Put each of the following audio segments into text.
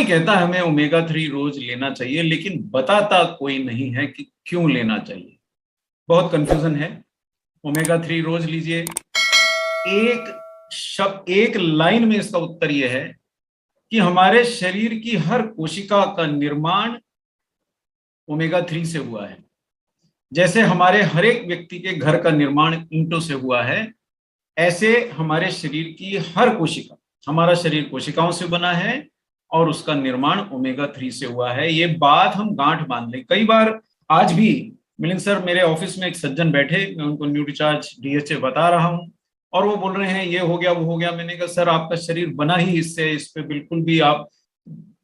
कोई कहता है हमें ओमेगा 3 रोज लेना चाहिए, लेकिन बताता कोई नहीं है कि क्यों लेना चाहिए। बहुत कंफ्यूजन है। ओमेगा 3 रोज लीजिए। एक लाइन में इसका उत्तर यह है कि हमारे शरीर की हर कोशिका का निर्माण ओमेगा 3 से हुआ है। जैसे हमारे हर एक व्यक्ति के घर का निर्माण ईंटों से हुआ है, ऐसे हमारे शरीर की हर कोशिका, हमारा शरीर कोशिकाओं से बना है और उसका निर्माण ओमेगा 3 से हुआ है। ये बात हम गांठ बांध लें। कई बार आज भी मिलिंद सर, मेरे ऑफिस में एक सज्जन बैठे, मैं उनको न्यूट्रीचार्ज डीएचए बता रहा हूं और वो बोल रहे हैं ये हो गया वो हो गया। मैंने कहा सर, आपका शरीर बना ही इससे, इस पे बिल्कुल भी आप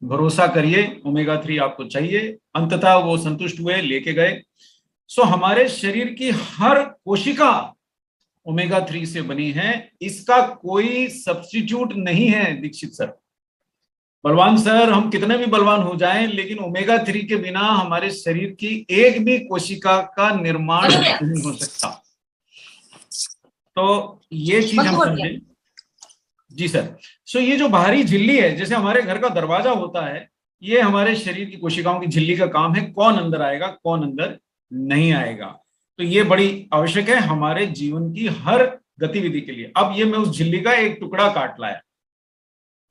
भरोसा करिए, ओमेगा 3 आपको चाहिए। अंततः वो संतुष्ट हुए, लेके गए। सो हमारे शरीर की हर कोशिका ओमेगा 3 से बनी है, इसका कोई सब्स्टिट्यूट नहीं है। दीक्षित सर, बलवान सर, हम कितने भी बलवान हो जाएं, लेकिन ओमेगा 3 के बिना हमारे शरीर की एक भी कोशिका का निर्माण नहीं हो सकता। तो ये चीज हम समझें। जी सर। सो ये जो बाहरी झिल्ली है, जैसे हमारे घर का दरवाजा होता है, ये हमारे शरीर की कोशिकाओं की झिल्ली का काम है, कौन अंदर आएगा कौन अंदर नहीं आएगा। तो ये बड़ी आवश्यक है हमारे जीवन की हर गतिविधि के लिए। अब ये मैं उस झिल्ली का एक टुकड़ा काट लाया,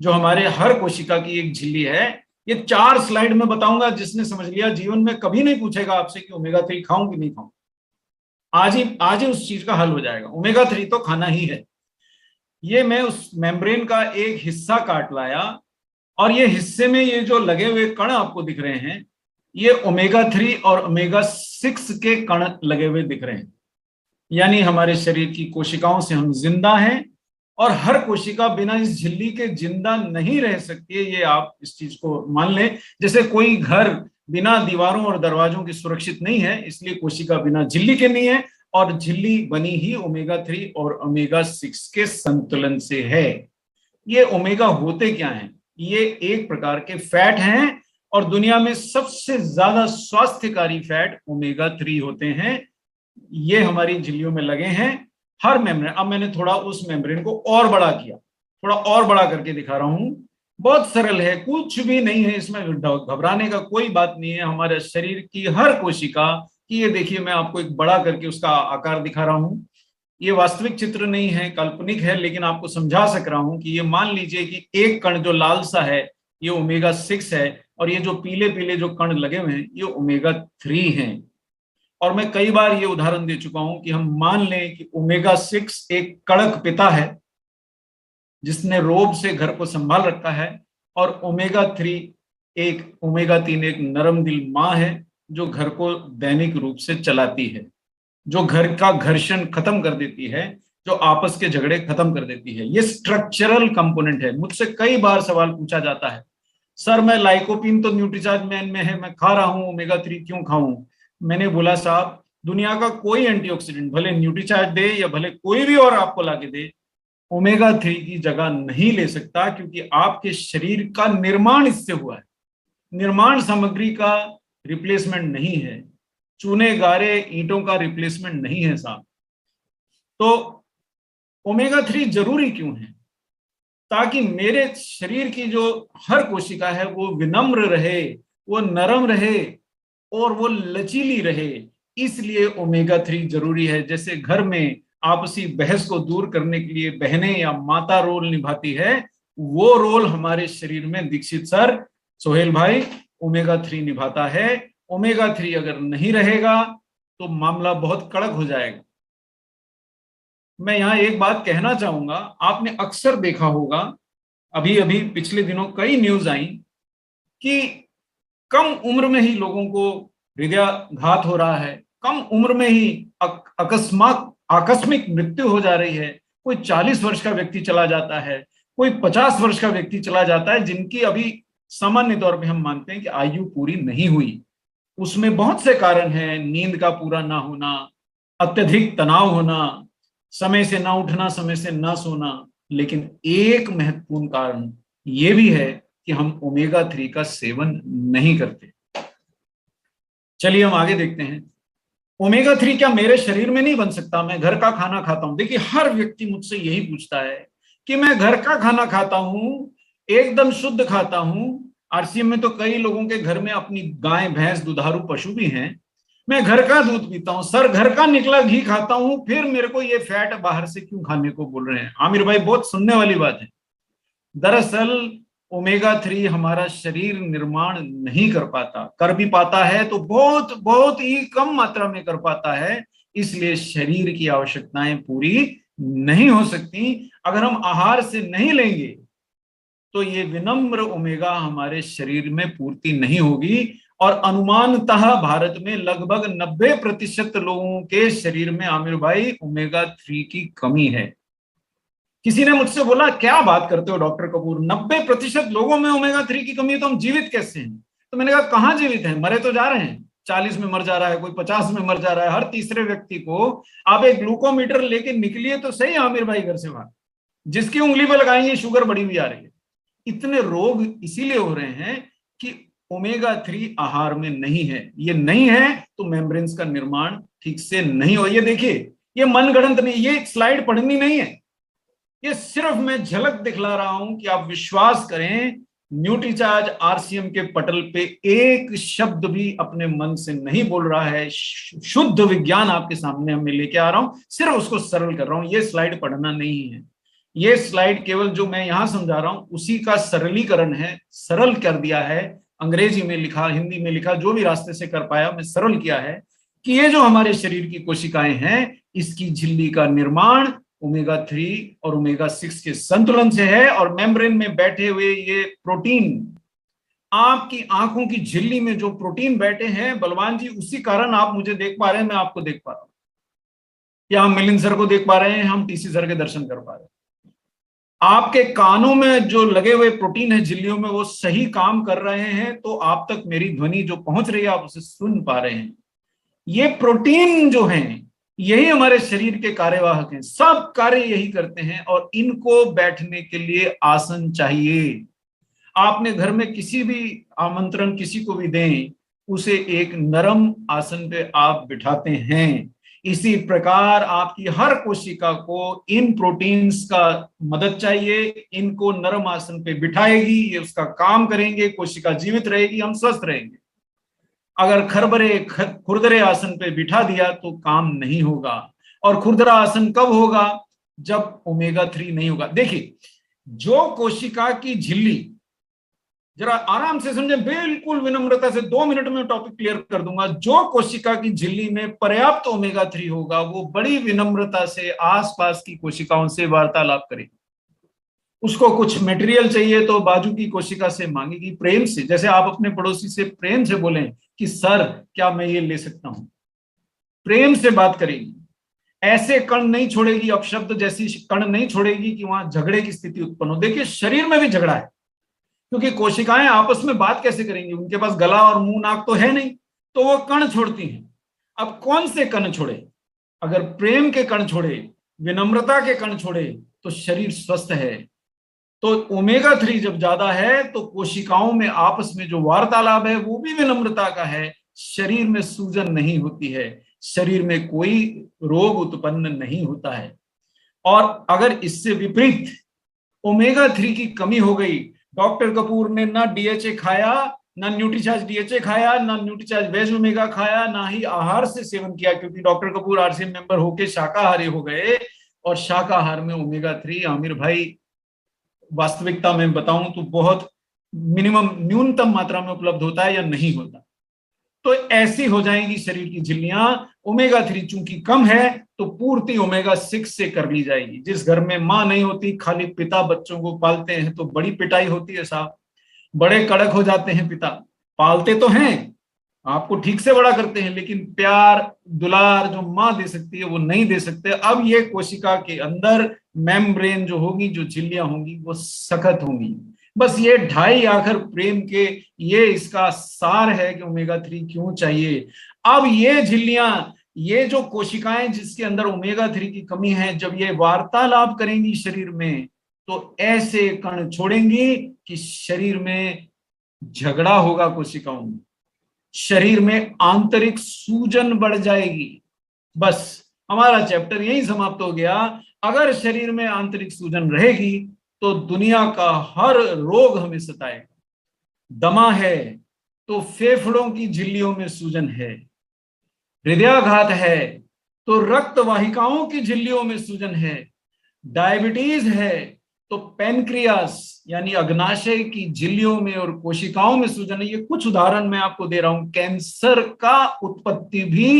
जो हमारे हर कोशिका की एक झिल्ली है। ये 4 स्लाइड में बताऊंगा, जिसने समझ लिया जीवन में कभी नहीं पूछेगा आपसे कि ओमेगा 3 खाऊं कि नहीं खाऊं। आज ही उस चीज का हल हो जाएगा। ओमेगा 3 तो खाना ही है। ये मैं उस मेम्ब्रेन का एक हिस्सा काट लाया और ये हिस्से में ये जो लगे हुए कण आपको दिख रहे हैं, ये ओमेगा 3 और ओमेगा 6 के कण लगे हुए दिख रहे हैं। यानी हमारे शरीर की कोशिकाओं से हम जिंदा हैं और हर कोशिका बिना इस झिल्ली के जिंदा नहीं रह सकती है। ये आप इस चीज को मान लें। जैसे कोई घर बिना दीवारों और दरवाजों की सुरक्षित नहीं है, इसलिए कोशिका बिना झिल्ली के नहीं है, और झिल्ली बनी ही ओमेगा 3 और ओमेगा 6 के संतुलन से है। ये ओमेगा होते क्या हैं? ये एक प्रकार के फैट हैं और दुनिया में सबसे ज्यादा स्वास्थ्यकारी फैट ओमेगा 3 होते हैं। ये हमारी झिल्लियों में लगे हैं, हर मेम्ब्रेन। अब मैंने थोड़ा उस मेम्ब्रेन को और बड़ा किया, थोड़ा और बड़ा करके दिखा रहा हूं। बहुत सरल है, कुछ भी नहीं है इसमें, घबराने का कोई बात नहीं है। हमारे शरीर की हर कोशिका की, ये देखिए मैं आपको एक बड़ा करके उसका आकार दिखा रहा हूं। ये वास्तविक चित्र नहीं है, काल्पनिक है, लेकिन आपको समझा सक रहा हूं कि ये मान लीजिए कि एक कण जो लाल सा है ये ओमेगा 6 है, और ये जो पीले पीले जो कण लगे हुए हैं ये ओमेगा 3 हैं। और मैं कई बार ये उदाहरण दे चुका हूं कि हम मान लें कि ओमेगा 6 एक कड़क पिता है जिसने रोब से घर को संभाल रखा है, और ओमेगा 3 एक नरम दिल माँ है जो घर को दैनिक रूप से चलाती है, जो घर का घर्षण खत्म कर देती है, जो आपस के झगड़े खत्म कर देती है। ये स्ट्रक्चरल कंपोनेंट है। मुझसे कई बार सवाल पूछा जाता है, सर मैं लाइकोपिन तो न्यूट्रीचार्ज मैन में है, मैं खा रहा हूं, ओमेगा 3 क्यों खाऊं? मैंने बोला साहब, दुनिया का कोई एंटीऑक्सीडेंट भले न्यूट्रीचार्ज दे या भले कोई भी और आपको लाके दे, ओमेगा 3 की जगह नहीं ले सकता, क्योंकि आपके शरीर का निर्माण इससे हुआ है। निर्माण सामग्री का रिप्लेसमेंट नहीं है, चूने गारे ईंटों का रिप्लेसमेंट नहीं है साहब। तो ओमेगा 3 जरूरी क्यों है? ताकि मेरे शरीर की जो हर कोशिका है वो विनम्र रहे, वो नरम रहे और वो लचीली रहे। इसलिए ओमेगा 3 जरूरी है। जैसे घर में आपसी बहस को दूर करने के लिए बहनें या माता रोल निभाती है, वो रोल हमारे शरीर में दीक्षित सर, सोहेल भाई, ओमेगा 3 निभाता है। ओमेगा 3 अगर नहीं रहेगा तो मामला बहुत कड़क हो जाएगा। मैं यहां एक बात कहना चाहूंगा, आपने अक्सर देखा होगा, अभी अभी पिछले दिनों कई न्यूज आई कि कम उम्र में ही लोगों को हृदयाघात हो रहा है, कम उम्र में ही आकस्मिक मृत्यु हो जा रही है। कोई 40 वर्ष का व्यक्ति चला जाता है, कोई 50 वर्ष का व्यक्ति चला जाता है, जिनकी अभी सामान्य तौर पे हम मानते हैं कि आयु पूरी नहीं हुई। उसमें बहुत से कारण हैं, नींद का पूरा ना होना, अत्यधिक तनाव होना, समय से ना उठना, समय से ना सोना। लेकिन एक महत्वपूर्ण कारण यह भी है कि हम ओमेगा 3 का सेवन नहीं करते। चलिए हम आगे देखते हैं। ओमेगा 3 क्या मेरे शरीर में नहीं बन सकता? मैं घर का खाना खाता हूं। देखिए, हर व्यक्ति मुझसे यही पूछता है कि मैं घर का खाना खाता हूं, एकदम शुद्ध खाता हूं, आरसीएम में तो कई लोगों के घर में अपनी गाय भैंस दुधारू पशु भी हैं। मैं घर का दूध पीता हूं सर, घर का निकला घी खाता हूं, फिर मेरे को ये फैट बाहर से क्यों खाने को बोल रहे हैं? आमिर भाई बहुत सुनने वाली बात है। दरअसल ओमेगा 3 हमारा शरीर निर्माण नहीं कर पाता, कर भी पाता है तो बहुत बहुत ही कम मात्रा में कर पाता है, इसलिए शरीर की आवश्यकताएं पूरी नहीं हो सकती। अगर हम आहार से नहीं लेंगे तो ये विनम्र ओमेगा हमारे शरीर में पूर्ति नहीं होगी, और अनुमानतः भारत में लगभग 90% लोगों के शरीर में आमिर भाई ओमेगा 3 की कमी है। किसी ने मुझसे बोला क्या बात करते हो डॉक्टर कपूर, 90% लोगों में ओमेगा 3 की कमी है तो हम जीवित कैसे हैं? तो मैंने कहा कहां जीवित हैं, मरे तो जा रहे हैं। 40 में मर जा रहा है, कोई 50 में मर जा रहा है, हर तीसरे व्यक्ति को आप एक ग्लूकोमीटर लेके निकलिए तो सही आमिर भाई घर से बाहर, जिसकी उंगली पे लगाएंगे शुगर बढ़ी हुई आ रही है। इतने रोग इसीलिए हो रहे हैं कि ओमेगा 3 आहार में नहीं है। ये नहीं है तो मेम्ब्रेन्स का निर्माण ठीक से नहीं हो। ये देखिए, ये मनगढ़ंत नहीं, ये स्लाइड पढ़नी नहीं है, ये सिर्फ मैं झलक दिखला रहा हूं कि आप विश्वास करें। न्यूट्रीचार्ज आरसीएम के पटल पे एक शब्द भी अपने मन से नहीं बोल रहा है, शुद्ध विज्ञान आपके सामने मैं लेके आ रहा हूं, सिर्फ उसको सरल कर रहा हूं। ये स्लाइड पढ़ना नहीं है, ये स्लाइड केवल जो मैं यहां समझा रहा हूं उसी का सरलीकरण है, सरल कर दिया है, अंग्रेजी में लिखा, हिंदी में लिखा, जो भी रास्ते से कर पाया मैं सरल किया है कि ये जो हमारे शरीर की कोशिकाएं हैं इसकी झिल्ली का निर्माण ओमेगा 3 और ओमेगा 6 के संतुलन से है। और मेम्ब्रेन में बैठे हुए ये प्रोटीन, आपकी आंखों की झिल्ली में जो प्रोटीन बैठे हैं बलवान जी, उसी कारण आप मुझे देख पा रहे हैं, मैं आपको देख पा रहा हूं, या हम मिलिंद सर को देख पा रहे हैं, हम टीसी सर के दर्शन कर पा रहे हैं। आपके कानों में जो लगे हुए प्रोटीन है झिल्लियों में, वो सही काम कर रहे हैं, तो आप तक मेरी ध्वनि जो पहुंच रही है आप उसे सुन पा रहे हैं। ये प्रोटीन जो हैं यही हमारे शरीर के कार्यवाहक हैं, सब कार्य यही करते हैं, और इनको बैठने के लिए आसन चाहिए। आपने घर में किसी भी आमंत्रण किसी को भी दें, उसे एक नरम आसन पे आप बिठाते हैं। इसी प्रकार आपकी हर कोशिका को इन प्रोटीन्स का मदद चाहिए, इनको नरम आसन पे बिठाएगी, ये उसका काम करेंगे, कोशिका जीवित रहेगी, हम स्वस्थ रहेंगे। अगर खरबरे खुरदरे आसन पे बिठा दिया तो काम नहीं होगा। और खुरदरा आसन कब होगा? जब ओमेगा 3 नहीं होगा। देखिए, जो कोशिका की झिल्ली, जरा आराम से समझे, बिल्कुल विनम्रता से, 2 मिनट में टॉपिक क्लियर कर दूंगा। जो कोशिका की झिल्ली में पर्याप्त ओमेगा 3 होगा वो बड़ी विनम्रता से आसपास की कोशिकाओं से वार्तालाप करेगी। उसको कुछ मटेरियल चाहिए तो बाजू की कोशिका से मांगेगी, प्रेम से, जैसे आप अपने पड़ोसी से प्रेम से बोलें कि सर क्या मैं ये ले सकता हूं, प्रेम से बात करेगी। ऐसे कण नहीं छोड़ेगी, अपशब्द जैसी कण नहीं छोड़ेगी कि वहां झगड़े की स्थिति उत्पन्न हो। देखिए, शरीर में भी झगड़ा है, क्योंकि कोशिकाएं आपस में बात कैसे करेंगी, उनके पास गला और मुंह नाक तो है नहीं, तो वो कण छोड़ती हैं। अब कौन से कण छोड़े? अगर प्रेम के कण छोड़े, विनम्रता के कण छोड़े, तो शरीर स्वस्थ है। तो ओमेगा 3 जब ज्यादा है तो कोशिकाओं में आपस में जो वार्तालाप है वो भी विनम्रता का है, शरीर में सूजन नहीं होती है, शरीर में कोई रोग उत्पन्न नहीं होता है। और अगर इससे विपरीत ओमेगा 3 की कमी हो गई, डॉक्टर कपूर ने ना डीएचए खाया, ना न्यूट्रीचार्ज डीएचए खाया, ना न्यूट्रीचार्ज वेज ओमेगा खाया, ना ही आहार से सेवन किया, क्योंकि डॉक्टर कपूर आरसीएम मेंबर होके शाकाहारी हो गए। और शाकाहार में ओमेगा 3 आमिर भाई वास्तविकता में बताऊं तो बहुत मिनिमम, न्यूनतम मात्रा में उपलब्ध होता है या नहीं होता। तो ऐसी हो जाएंगी शरीर की झिल्लियां। ओमेगा 3 चूंकि कम है तो पूर्ति ओमेगा 6 से कर ली जाएगी। जिस घर में मां नहीं होती, खाली पिता बच्चों को पालते हैं, तो बड़ी पिटाई होती है साहब, बड़े कड़क हो जाते हैं पिता। पालते तो हैं, आपको ठीक से बड़ा करते हैं, लेकिन प्यार दुलार जो मां दे सकती है वो नहीं दे सकते। अब ये कोशिका के अंदर मेम्ब्रेन जो होगी, जो झिल्लियां होंगी, वो सख्त होंगी। बस ये 2.5 आखिर प्रेम के, ये इसका सार है कि ओमेगा 3 क्यों चाहिए। अब ये झिल्लियां, ये जो कोशिकाएं जिसके अंदर ओमेगा 3 की कमी है, जब ये वार्तालाप करेंगी शरीर में, तो ऐसे कण छोड़ेंगी कि शरीर में झगड़ा होगा, कोशिकाओं में, शरीर में आंतरिक सूजन बढ़ जाएगी। बस हमारा चैप्टर यही समाप्त हो गया। अगर शरीर में आंतरिक सूजन रहेगी तो दुनिया का हर रोग हमें सताएगा। दमा है तो फेफड़ों की झिल्लियों में सूजन है, हृदयाघात है तो रक्त वाहिकाओं की झिल्लियों में सूजन है, डायबिटीज है तो पेनक्रियास यानी अग्नाशय की झिल्लियों में और कोशिकाओं में सूजन है। ये कुछ उदाहरण मैं आपको दे रहा हूं। कैंसर का उत्पत्ति भी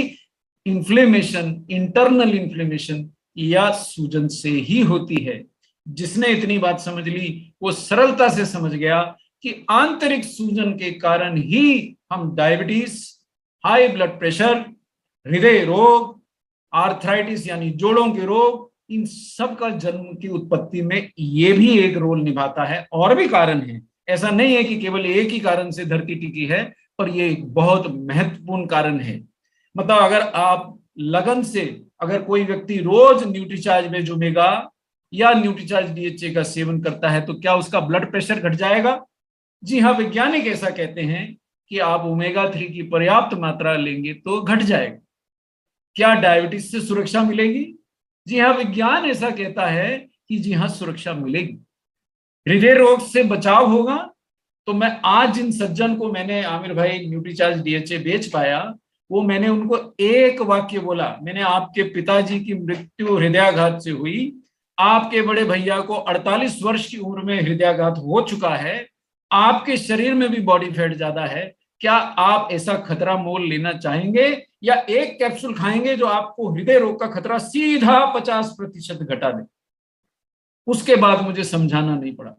इन्फ्लेमेशन, इंटरनल इन्फ्लेमेशन या सूजन से ही होती है। जिसने इतनी बात समझ ली वो सरलता से समझ गया कि आंतरिक सूजन के कारण ही हम डायबिटीज, हाई ब्लड प्रेशर, हृदय रोग, आर्थराइटिस यानी जोड़ों के रोग, इन सब का जन्म की उत्पत्ति में ये भी एक रोल निभाता है। और भी कारण है, ऐसा नहीं है कि केवल एक ही कारण से धरती टिकी है, पर ये एक बहुत महत्वपूर्ण कारण है। मतलब अगर आप लगन से, अगर कोई व्यक्ति रोज न्यूट्रीचार्ज वेज ओमेगा या न्यूट्रीचार्ज डीएचए का सेवन करता है तो क्या उसका ब्लड प्रेशर घट जाएगा? जी हाँ, वैज्ञानिक ऐसा कहते हैं कि आप ओमेगा 3 की पर्याप्त मात्रा लेंगे तो घट जाएगा। क्या डायबिटीज से सुरक्षा मिलेगी? जी हाँ, विज्ञान ऐसा कहता है कि जी हाँ, सुरक्षा मिलेगी। हृदय रोग से बचाव होगा। तो मैं आज जिन सज्जन को मैंने, आमिर भाई, न्यूट्रीचार्ज डीएचए बेच पाया, वो मैंने उनको एक वाक्य बोला, मैंने आपके पिताजी की मृत्यु हृदयाघात से हुई, आपके बड़े भैया को 48 वर्ष की उम्र में हृदयाघात हो चुका है, आपके शरीर में भी बॉडी फैट ज्यादा है, क्या आप ऐसा खतरा मोल लेना चाहेंगे या एक कैप्सूल खाएंगे जो आपको हृदय रोग का खतरा सीधा 50% घटा दे? उसके बाद मुझे समझाना नहीं पड़ा,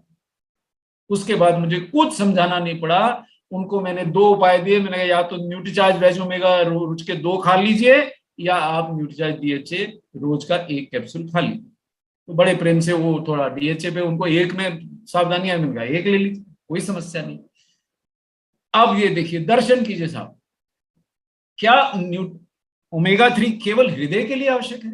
उसके बाद मुझे कुछ समझाना नहीं पड़ा। उनको मैंने 2 उपाय दिए। मैंने कहा या तो न्यूट्रीचार्ज वेज ओमेगा रोज के 2 खा लीजिए, या आप न्यूट्रीचार्ज डीएचए रोज का 1 कैप्सूल खा लीजिए। तो बड़े प्रेम से वो थोड़ा डीएचए पे उनको 1 में सावधानी है, मैंने कहा 1 ले लीजिए, कोई समस्या नहीं। अब ये देखिए, दर्शन कीजिए साहब, क्या ओमेगा 3 केवल हृदय के लिए आवश्यक है?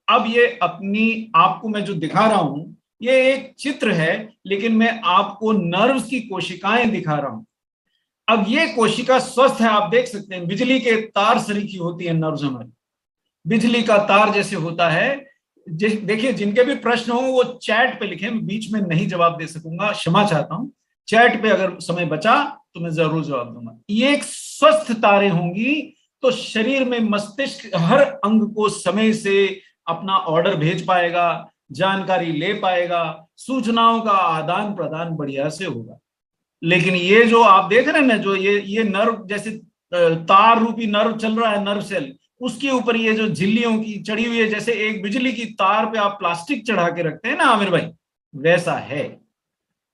अब ये अपनी आपको मैं जो दिखा रहा हूं ये एक चित्र है, लेकिन मैं आपको नर्व्स की कोशिकाएं दिखा रहा हूं। अब ये कोशिका स्वस्थ है, आप देख सकते हैं, बिजली के तार सरीखी होती है नर्व्स हमारी, बिजली का तार जैसे होता है। देखिए, जिनके भी प्रश्न हो वो चैट पे लिखें, मैं बीच में नहीं जवाब दे सकूंगा, क्षमा चाहता हूं। चैट पे अगर समय बचा तो मैं जरूर जवाब दूंगा। ये एक स्वस्थ तारे होंगी तो शरीर में मस्तिष्क हर अंग को समय से अपना ऑर्डर भेज पाएगा, जानकारी ले पाएगा, सूचनाओं का आदान प्रदान बढ़िया से होगा। लेकिन ये जो आप देख रहे हैं ना, जो ये नर्व जैसे तार रूपी नर्व चल रहा है, नर्व सेल, उसके ऊपर ये जो झिल्लियों की चढ़ी हुई है, जैसे एक बिजली की तार पे आप प्लास्टिक चढ़ा के रखते हैं ना आमिर भाई, वैसा है।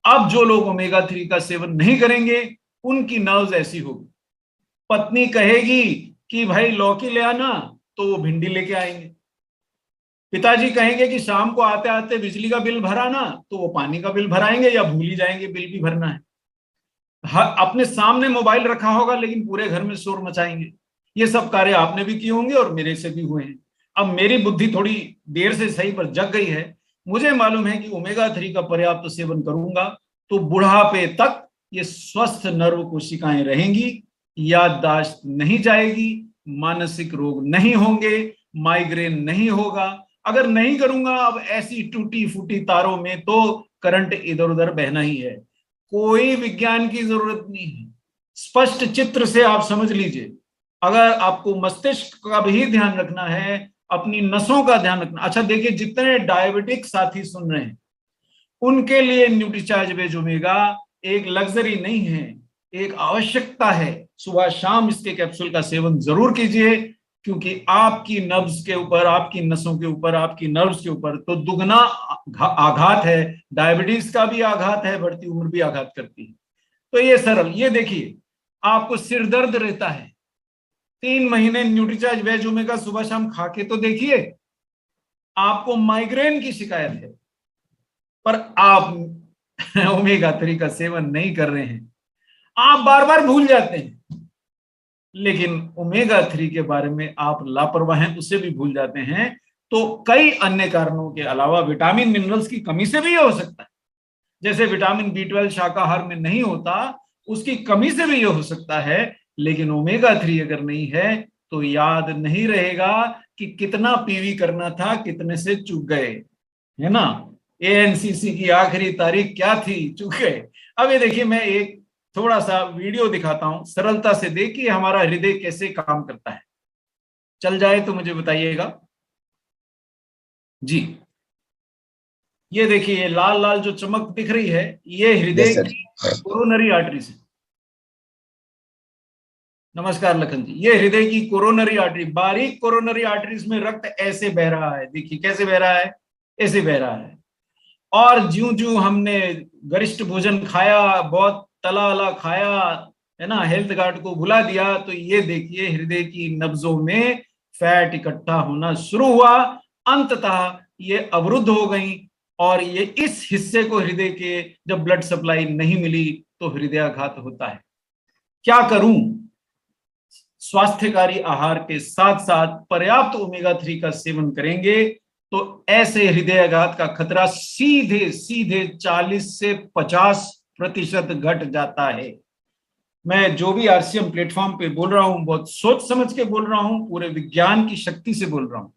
अब जो लोग ओमेगा 3 का सेवन नहीं करेंगे उनकी नर्व्स ऐसी होगी। पत्नी कहेगी कि भाई लौकी ले आना, तो वो भिंडी लेके आएंगे। पिताजी कहेंगे कि शाम को आते आते बिजली का बिल भराना, तो वो पानी का बिल भराएंगे या भूल ही जाएंगे बिल भी भरना है। अपने सामने मोबाइल रखा होगा लेकिन पूरे घर में शोर मचाएंगे। ये सब कार्य आपने भी किए होंगे और मेरे से भी हुए हैं। अब मेरी बुद्धि थोड़ी देर से सही पर जग गई है। मुझे मालूम है कि ओमेगा 3 का पर्याप्त सेवन करूंगा तो बुढ़ापे तक ये स्वस्थ नर्व कोशिकाएं रहेंगी, याददाश्त नहीं जाएगी, मानसिक रोग नहीं होंगे, माइग्रेन नहीं होगा। अगर नहीं करूंगा अब ऐसी टूटी फूटी तारों में तो करंट इधर उधर बहना ही है, कोई विज्ञान की जरूरत नहीं है। स्पष्ट चित्र से आप समझ लीजिए। अगर आपको मस्तिष्क का भी ध्यान रखना है, अपनी नसों का ध्यान रखना। अच्छा देखिए, जितने डायबिटिक साथी सुन रहे हैं उनके लिए न्यूट्रीचार्ज वेज ओमेगा एक लग्जरी नहीं है, एक आवश्यकता है। सुबह शाम इसके कैप्सूल का सेवन जरूर कीजिए, क्योंकि आपकी नब्ज के ऊपर, आपकी नसों के ऊपर, आपकी नर्व्स के ऊपर तो दुगना आघात है। डायबिटीज का भी आघात है, बढ़ती उम्र भी आघात करती है। तो ये सरल, ये देखिए, आपको सिर दर्द रहता है, 3 महीने न्यूट्रीचार्ज वेज ओमेगा सुबह शाम खा के तो देखिए। आपको माइग्रेन की शिकायत है पर आप ओमेगा 3 का सेवन नहीं कर रहे हैं, आप बार बार भूल जाते हैं। लेकिन ओमेगा 3 के बारे में आप लापरवाह हैं, उसे भी भूल जाते हैं। तो कई अन्य कारणों के अलावा विटामिन मिनरल्स की कमी से भी ये हो सकता है। जैसे विटामिन B12 शाकाहार में नहीं होता, उसकी कमी से भी ये हो सकता है। लेकिन ओमेगा 3 अगर नहीं है तो याद नहीं रहेगा कि कितना पीवी करना था, कितने से चूक गए, है ना। एएनसीसी की आखिरी तारीख क्या थी, चूक गए। अब ये देखिए, मैं एक थोड़ा सा वीडियो दिखाता हूं, सरलता से देखिए हमारा हृदय कैसे काम करता है। चल जाए तो मुझे बताइएगा जी। ये देखिए, ये लाल लाल जो चमक दिख रही है, ये हृदय की कोरोनरी आर्टरी से। नमस्कार लखन जी, ये हृदय की कोरोनरी आर्टरी, बारीक कोरोनरी आर्टरीज में रक्त ऐसे बह रहा है। देखिए कैसे बह रहा है, ऐसे बह रहा है। और ज्यों ज्यों हमने गरिष्ठ भोजन खाया, बहुत तला वाला खाया, है ना, हेल्थ गार्ड को भुला दिया, तो ये देखिए हृदय की नब्जों में फैट इकट्ठा होना शुरू हुआ। अंततः ये अवरुद्ध हो गई, और ये इस हिस्से को हृदय के जब ब्लड सप्लाई नहीं मिली तो हृदयाघात होता है। क्या करूं? स्वास्थ्यकारी आहार के साथ साथ पर्याप्त ओमेगा 3 का सेवन करेंगे तो ऐसे हृदयाघात का खतरा सीधे सीधे 40 से 50% घट जाता है। मैं जो भी आरसीएम प्लेटफॉर्म पे बोल रहा हूं, बहुत सोच समझ के बोल रहा हूं, पूरे विज्ञान की शक्ति से बोल रहा हूं।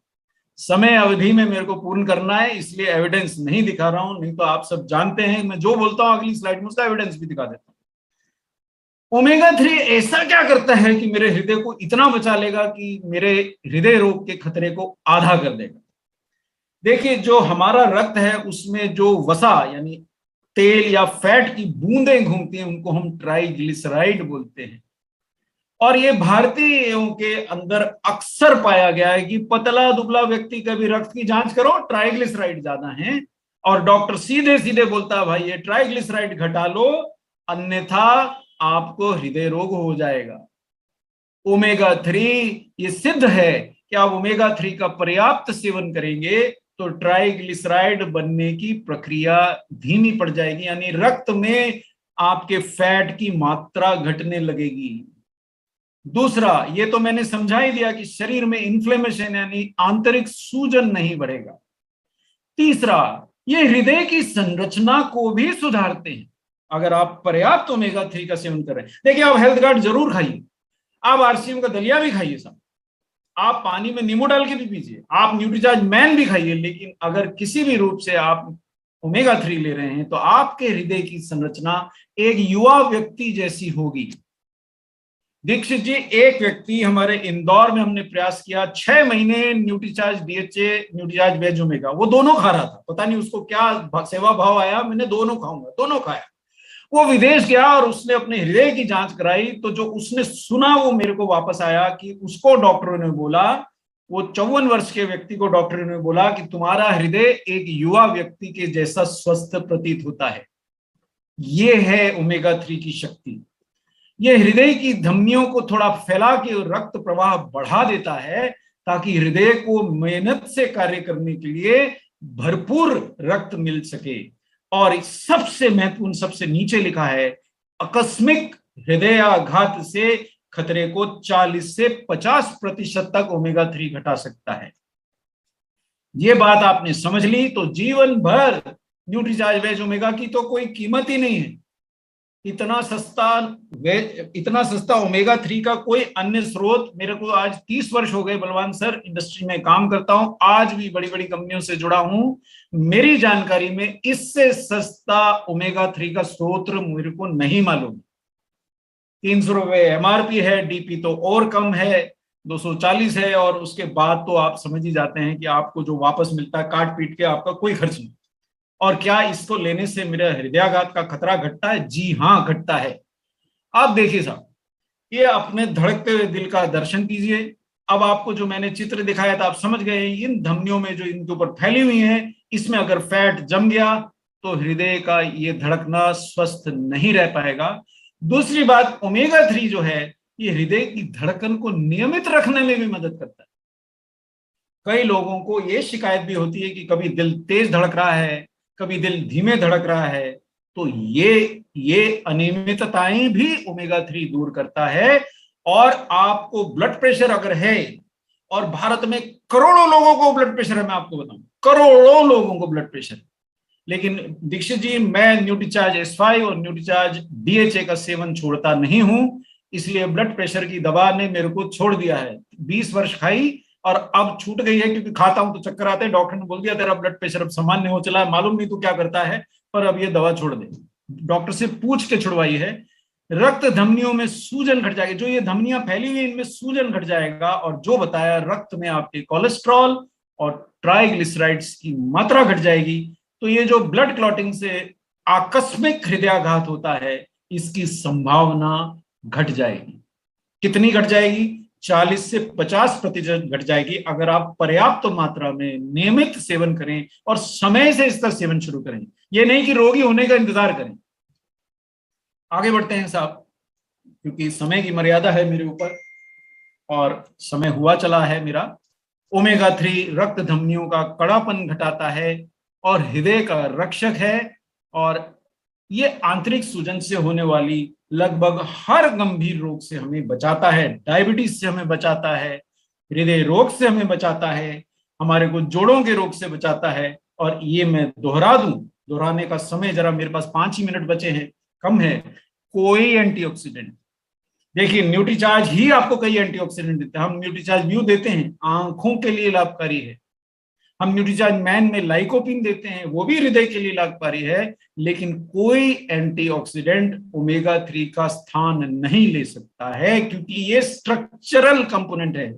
समय अवधि में मेरे को पूर्ण करना है, इसलिए एविडेंस नहीं दिखा रहा हूं, नहीं तो आप सब जानते हैं मैं जो बोलता हूं अगली स्लाइड में उसका एविडेंस भी दिखा देता हूं। ओमेगा 3 ऐसा क्या करता है कि मेरे हृदय को इतना बचा लेगा कि मेरे हृदय रोग के खतरे को आधा कर देगा। देखिए, जो हमारा रक्त है उसमें जो वसा यानी तेल या फैट की बूंदें घूमती हैं उनको हम ट्राइग्लिसराइड बोलते हैं। और ये भारतीयों के अंदर अक्सर पाया गया है कि पतला दुबला व्यक्ति का भी रक्त की जांच करो, ट्राइग्लिसराइड ज्यादा है, और डॉक्टर सीधे सीधे बोलता है भाई ये ट्राइग्लिसराइड घटा लो, अन्यथा आपको हृदय रोग हो जाएगा। ओमेगा 3, ये सिद्ध है कि आप ओमेगा 3 का पर्याप्त सेवन करेंगे तो ट्राइग्लिसराइड बनने की प्रक्रिया धीमी पड़ जाएगी, यानी रक्त में आपके फैट की मात्रा घटने लगेगी। दूसरा, ये तो मैंने समझा ही दिया कि शरीर में इन्फ्लेमेशन यानी आंतरिक सूजन नहीं बढ़ेगा। तीसरा, ये हृदय की संरचना को भी सुधारते हैं अगर आप पर्याप्त ओमेगा 3 का सेवन कर रहे हैं। देखिए, आप हेल्थ गार्ड जरूर खाइए, आप आरसीएम का दलिया भी खाइए साहब, आप पानी में नींबू डाल के भी पीजिए, आप न्यूट्रीचार्ज मैन भी खाइए, लेकिन अगर किसी भी रूप से आप ओमेगा 3 ले रहे हैं तो आपके हृदय की संरचना एक युवा व्यक्ति जैसी होगी। दीक्षित जी, एक व्यक्ति हमारे इंदौर में हमने प्रयास किया, 6 महीने Nutricharge DHA, Nutricharge veg omega, वो दोनों खा रहा था, पता नहीं उसको क्या सेवा भाव आया, मैंने दोनों खाऊंगा, दोनों खाया। वो विदेश गया और उसने अपने हृदय की जांच कराई, तो जो उसने सुना वो मेरे को वापस आया कि उसको डॉक्टरों ने बोला, वो 54 वर्ष के व्यक्ति को डॉक्टरों ने बोला कि तुम्हारा हृदय एक युवा व्यक्ति के जैसा स्वस्थ प्रतीत होता है। ये है ओमेगा 3 की शक्ति। ये हृदय की धमनियों को थोड़ा फैला के रक्त प्रवाह बढ़ा देता है ताकि हृदय को मेहनत से कार्य करने के लिए भरपूर रक्त मिल सके। और सबसे महत्वपूर्ण, सबसे नीचे लिखा है, आकस्मिक हृदयाघात से खतरे को 40 से 50% तक ओमेगा 3 घटा सकता है। ये बात आपने समझ ली तो जीवन भर न्यूट्रीचार्ज वेज ओमेगा की तो कोई कीमत ही नहीं है। इतना सस्ता ओमेगा 3 का कोई अन्य स्रोत, मेरे को आज 30 वर्ष हो गए बलवान सर, इंडस्ट्री में काम करता हूं, आज भी बड़ी बड़ी कंपनियों से जुड़ा हूं, मेरी जानकारी में इससे सस्ता ओमेगा 3 का स्रोत मेरे को नहीं मालूम। 300 रुपए एमआरपी है, डीपी तो और कम है, 240 है, और उसके बाद तो आप समझ ही जाते हैं कि आपको जो वापस मिलता है काट पीट के, आपका कोई खर्च नहीं। और क्या इसको लेने से मेरा हृदयाघात का खतरा घटता है? जी हाँ, घटता है। आप देखिए साहब, ये अपने धड़कते हुए दिल का दर्शन कीजिए। अब आपको जो मैंने चित्र दिखाया था आप समझ गए, इन धमनियों में जो इनके ऊपर फैली हुई है, इसमें अगर फैट जम गया तो हृदय का ये धड़कना स्वस्थ नहीं रह पाएगा। दूसरी बात, ओमेगा 3 जो है ये हृदय की धड़कन को नियमित रखने में भी मदद करता है। कई लोगों को ये शिकायत भी होती है कि कभी दिल तेज धड़क रहा है, कभी दिल धीमे धड़क रहा है, तो ये अनियमितताएं भी ओमेगा 3 दूर करता है। और आपको ब्लड प्रेशर अगर है, और भारत में करोड़ों लोगों को ब्लड प्रेशर है, मैं आपको बताऊं करोड़ों लोगों को ब्लड प्रेशर है, लेकिन दीक्षित जी मैं न्यूट्रीचार्ज S5 और न्यूट्रीचार्ज DHA का सेवन छोड़ता नहीं हूं, इसलिए ब्लड प्रेशर की दवा ने मेरे को छोड़ दिया है। 20 वर्ष खाई और अब छूट गई है, क्योंकि खाता हूं तो चक्कर आते हैं, डॉक्टर ने बोल दिया तेरा ब्लड प्रेशर अब सामान्य हो चला है, मालूम नहीं तू क्या करता है, पर अब ये दवा छोड़ दे। डॉक्टर से पूछ के छुड़वाई है। रक्त धमनियों में सूजन घट जाएगी, जो ये धमनियां फैली हुई इनमें सूजन घट जाएगा, और जो बताया रक्त में आपके कोलेस्ट्रॉल और ट्राइग्लिसराइड्स की मात्रा घट जाएगी। तो ये जो ब्लड क्लॉटिंग से आकस्मिक हृदयाघात होता है, इसकी संभावना घट जाएगी। कितनी घट जाएगी? 40 से 50% घट जाएगी, अगर आप पर्याप्त मात्रा में नियमित सेवन करें और समय से इसका सेवन शुरू करें। ये नहीं कि रोगी होने का इंतजार करें। आगे बढ़ते हैं साहब, क्योंकि समय की मर्यादा है मेरे ऊपर और समय हुआ चला है मेरा। ओमेगा 3 रक्त धमनियों का कड़ापन घटाता है और हृदय का रक्षक है, और ये आंतरिक सूजन से होने वाली लगभग हर गंभीर रोग से हमें बचाता है। डायबिटीज से हमें बचाता है, हृदय रोग से हमें बचाता है, हमारे को जोड़ों के रोग से बचाता है। और ये मैं दोहरा दूं, दोहराने का समय जरा मेरे पास 5 ही मिनट बचे हैं, कम है। कोई एंटीऑक्सीडेंट, देखिए न्यूट्रीचार्ज ही आपको कई एंटीऑक्सीडेंट देते हैं। हम न्यूट्रीचार्ज व्यू देते हैं, आंखों के लिए लाभकारी है। हम न्यूट्रीचार्ज मैन में लाइकोपिन देते हैं, वो भी हृदय के लिए लाभकारी है। लेकिन कोई एंटीऑक्सीडेंट ओमेगा 3 का स्थान नहीं ले सकता है, क्योंकि ये स्ट्रक्चरल कंपोनेंट है,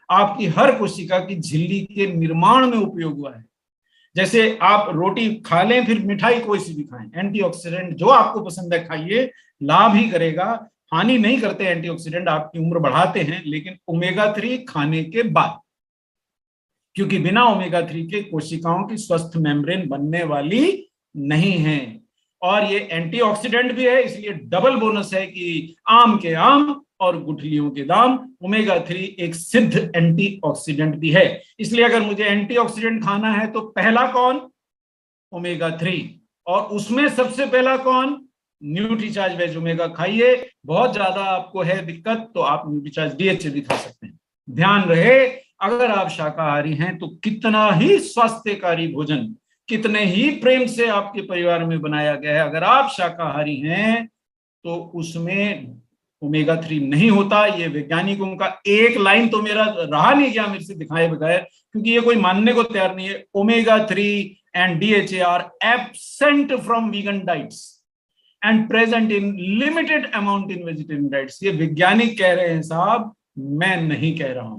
आपकी हर कोशिका की झिल्ली के निर्माण में उपयोग हुआ है। जैसे आप रोटी खा लें फिर मिठाई कोई सी भी खाएं, एंटीऑक्सीडेंट जो आपको पसंद है खाइए, लाभ ही करेगा, हानि नहीं करते। एंटीऑक्सीडेंट आपकी उम्र बढ़ाते हैं, लेकिन ओमेगा 3 खाने के बाद, क्योंकि बिना ओमेगा 3 के कोशिकाओं की स्वस्थ मेम्ब्रेन बनने वाली नहीं है। और ये एंटीऑक्सीडेंट भी है, इसलिए डबल बोनस है कि आम के आम और गुठलियों के दाम। ओमेगा 3 एक सिद्ध एंटीऑक्सीडेंट भी है, इसलिए अगर मुझे एंटीऑक्सीडेंट खाना है तो पहला कौन? ओमेगा 3। और उसमें सबसे पहला कौन? न्यूट्रीचार्ज वेज ओमेगा खाइए। बहुत ज्यादा आपको है दिक्कत तो आप न्यूट्रीचार्ज डीएचए भी खा सकते हैं। ध्यान रहे, अगर आप शाकाहारी हैं तो कितना ही स्वास्थ्यकारी भोजन, कितने ही प्रेम से आपके परिवार में बनाया गया है, अगर आप शाकाहारी हैं तो उसमें ओमेगा 3 नहीं होता। ये वैज्ञानिकों का एक लाइन तो मेरा रहा नहीं गया मेरे से दिखाए बगैर, क्योंकि ये कोई मानने को तैयार नहीं है। Omega 3 and DHA are absent from vegan diets and present in limited amount in vegetarian diets. ये वैज्ञानिक कह रहे हैं साहब, मैं नहीं कह रहा हूं।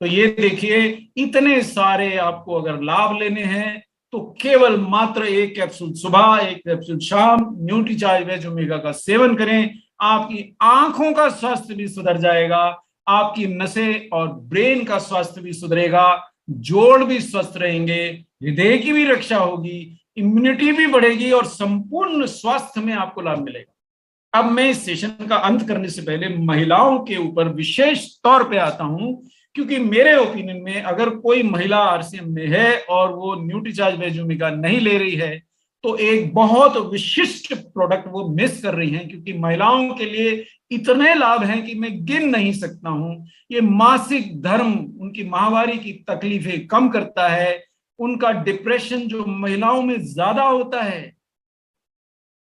तो ये देखिए, इतने सारे आपको अगर लाभ लेने हैं तो केवल मात्र एक कैप्सूल सुबह, एक कैप्सूल शाम न्यूट्रीचार्ज वेज ओमेगा का सेवन करें। आपकी आंखों का स्वास्थ्य भी सुधर जाएगा, आपकी नसें और ब्रेन का स्वास्थ्य भी सुधरेगा, जोड़ भी स्वस्थ रहेंगे, हृदय की भी रक्षा होगी, इम्यूनिटी भी बढ़ेगी और संपूर्ण स्वास्थ्य में आपको लाभ मिलेगा। अब मैं इस सेशन का अंत करने से पहले महिलाओं के ऊपर विशेष तौर पे आता हूं, क्योंकि मेरे ओपिनियन में अगर कोई महिला आरसीएम में है और वो न्यूट्रीचार्ज वेज ओमेगा नहीं ले रही है तो एक बहुत विशिष्ट प्रोडक्ट वो मिस कर रही हैं, क्योंकि महिलाओं के लिए इतने लाभ हैं कि मैं गिन नहीं सकता हूं। ये मासिक धर्म, उनकी माहवारी की तकलीफें कम करता है, उनका डिप्रेशन जो महिलाओं में ज्यादा होता है,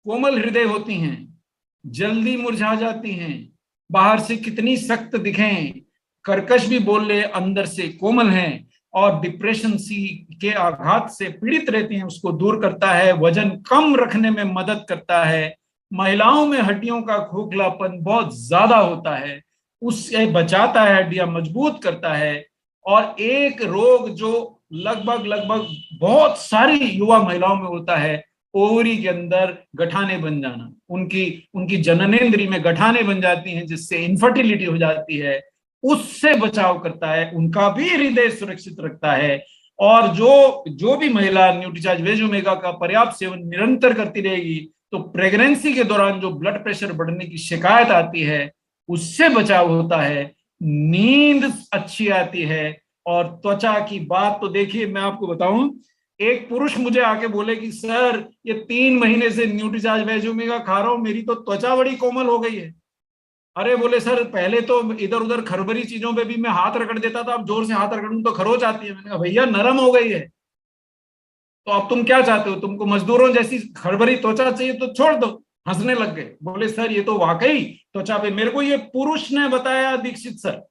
कोमल हृदय होती हैं, जल्दी मुरझा जाती हैं, बाहर से कितनी सख्त दिखें, कर्कश भी बोल ले, अंदर से कोमल हैं, और डिप्रेशन सी के आघात से पीड़ित रहती हैं, उसको दूर करता है, वजन कम रखने में मदद करता है। महिलाओं में हड्डियों का खोखलापन बहुत ज्यादा होता है, उससे बचाता है, हड्डियां मजबूत करता है। और एक रोग जो लगभग बहुत सारी युवा महिलाओं में होता है, ओवरी के अंदर गठाने बन जाना, उनकी जननेंद्री में गठाने बन जाती हैं, जिससे इनफर्टिलिटी हो जाती है, उससे बचाव करता है, उनका भी हृदय सुरक्षित रखता है। और जो भी महिला न्यूट्रीचार्ज वेज ओमेगा का पर्याप्त सेवन निरंतर करती रहेगी तो प्रेगनेंसी के दौरान जो ब्लड प्रेशर बढ़ने की शिकायत आती है उससे बचाव होता है, नींद अच्छी आती है। और त्वचा की बात तो देखिए, मैं आपको बताऊं, एक पुरुष मुझे आके बोले कि सर ये 3 महीने से न्यूट्रीचार्ज वेज ओमेगा खा रहा हूं, मेरी तो त्वचा बड़ी कोमल हो गई है। अरे बोले सर पहले तो इधर उधर खरबरी चीजों पे भी मैं हाथ रगड़ देता था, अब जोर से हाथ रगड़ूं तो खरोच आती है। मैंने कहा भैया नरम हो गई है, तो अब तुम क्या चाहते हो, तुमको मजदूरों जैसी खरबरी त्वचा चाहिए तो छोड़ दो। हंसने लग गए, बोले सर ये तो वाकई त्वचा पे, मेरे को ये पुरुष ने बताया दीक्षित सर।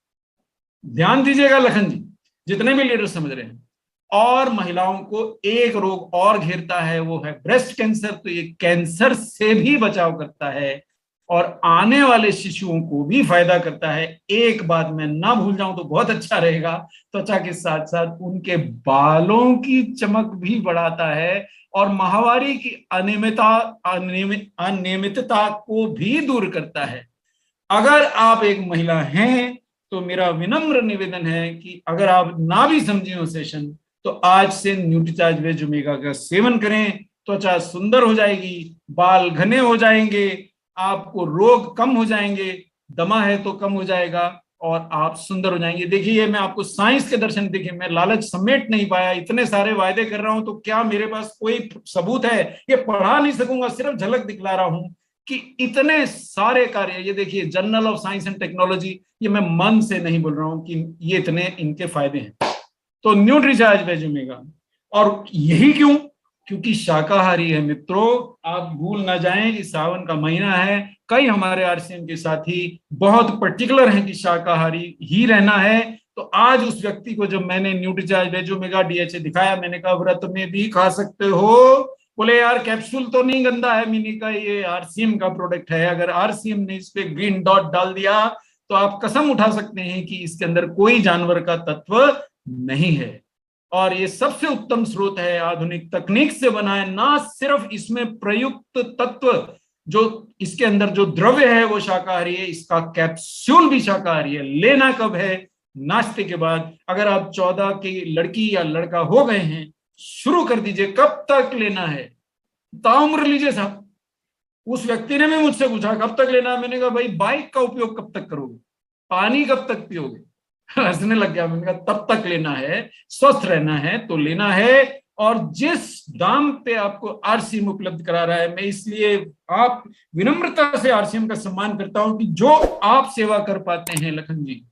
ध्यान दीजिएगा लखन जी, जितने भी लीडर समझ रहे हैं। और महिलाओं को एक रोग और घेरता है, वो है ब्रेस्ट कैंसर। तो ये कैंसर से भी बचाव करता है, और आने वाले शिशुओं को भी फायदा करता है। एक बात मैं ना भूल जाऊं तो बहुत अच्छा रहेगा, त्वचा के साथ साथ उनके बालों की चमक भी बढ़ाता है और माहवारी की अनियमितता को भी दूर करता है। अगर आप एक महिला हैं तो मेरा विनम्र निवेदन है कि अगर आप ना भी समझे हो सेशन, तो आज से न्यूट्रीचार्ज वेज ओमेगा का सेवन करें। त्वचा सुंदर हो जाएगी, बाल घने हो जाएंगे, आपको रोग कम हो जाएंगे, दमा है तो कम हो जाएगा और आप सुंदर हो जाएंगे। देखिए, ये मैं आपको साइंस के दर्शन, देखिए मैं लालच समेट नहीं पाया, इतने सारे वायदे कर रहा हूं तो क्या मेरे पास कोई सबूत है? ये पढ़ा नहीं सकूंगा, सिर्फ झलक दिखला रहा हूं कि इतने सारे कार्य। ये देखिए, journal of science and technology, ये मैं मन से नहीं बोल रहा हूं कि ये इतने इनके फायदे हैं। तो न्यूट्रीचार्ज वेज ओमेगा, और यही क्यों? क्योंकि शाकाहारी है मित्रों। आप भूल ना जाएं कि सावन का महीना है, कई हमारे आरसीएम के साथी बहुत पर्टिकुलर हैं कि शाकाहारी ही रहना है। तो आज उस व्यक्ति को जब मैंने न्यूट्रीचार्ज वेज ओमेगा डीएचए दिखाया, मैंने कहा व्रत में भी खा सकते हो। बोले यार कैप्सूल तो नहीं गंदा है मिनी का, ये आरसीएम का प्रोडक्ट है। अगर आरसीएम ने इस पे ग्रीन डॉट डाल दिया तो आप कसम उठा सकते हैं कि इसके अंदर कोई जानवर का तत्व नहीं है। और ये सबसे उत्तम स्रोत है, आधुनिक तकनीक से बना है। ना सिर्फ इसमें प्रयुक्त तत्व, जो इसके अंदर जो द्रव्य है वो शाकाहारी है, इसका कैप्सूल भी शाकाहारी है। लेना कब है? नाश्ते के बाद। अगर आप 14 की लड़की या लड़का हो गए हैं, शुरू कर दीजिए। कब तक लेना है? ताउम्र लीजिए साहब। उस व्यक्ति ने भी मुझसे पूछा कब तक लेना है, मैंने कहा भाई बाइक का उपयोग कब तक करोगे, पानी कब तक पियोगे? हंसने लग गया। मैंने कहा तब तक लेना है, स्वस्थ रहना है तो लेना है। और जिस दाम पे आपको आरसीएम उपलब्ध करा रहा है, मैं इसलिए आप विनम्रता से आरसीएम का सम्मान करता हूं कि जो आप सेवा कर पाते हैं। लखन जी,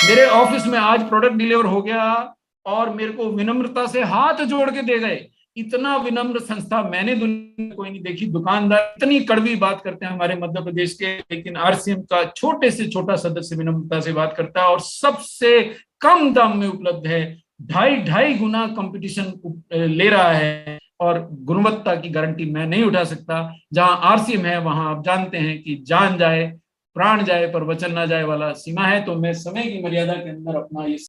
मेरे ऑफिस में आज प्रोडक्ट डिलीवर हो गया और मेरे को विनम्रता से हाथ जोड़ के दे गए। इतना विनम्र संस्था मैंने दुनिया में कोई नहीं देखी। दुकानदार इतनी कड़वी बात करते हैं हमारे मध्य प्रदेश के, लेकिन आरसीएम का छोटे से छोटा सदस्य विनम्रता से बात करता है और सबसे कम दाम में उपलब्ध है। 2.5 गुना कंपटीशन ले रहा है और गुणवत्ता की गारंटी मैं नहीं उठा सकता। जहां आरसीएम है वहां आप जानते हैं कि जान जाए प्राण जाए पर वचन ना जाए वाला सीमा है। तो मैं समय की मर्यादा के अंदर अपना ये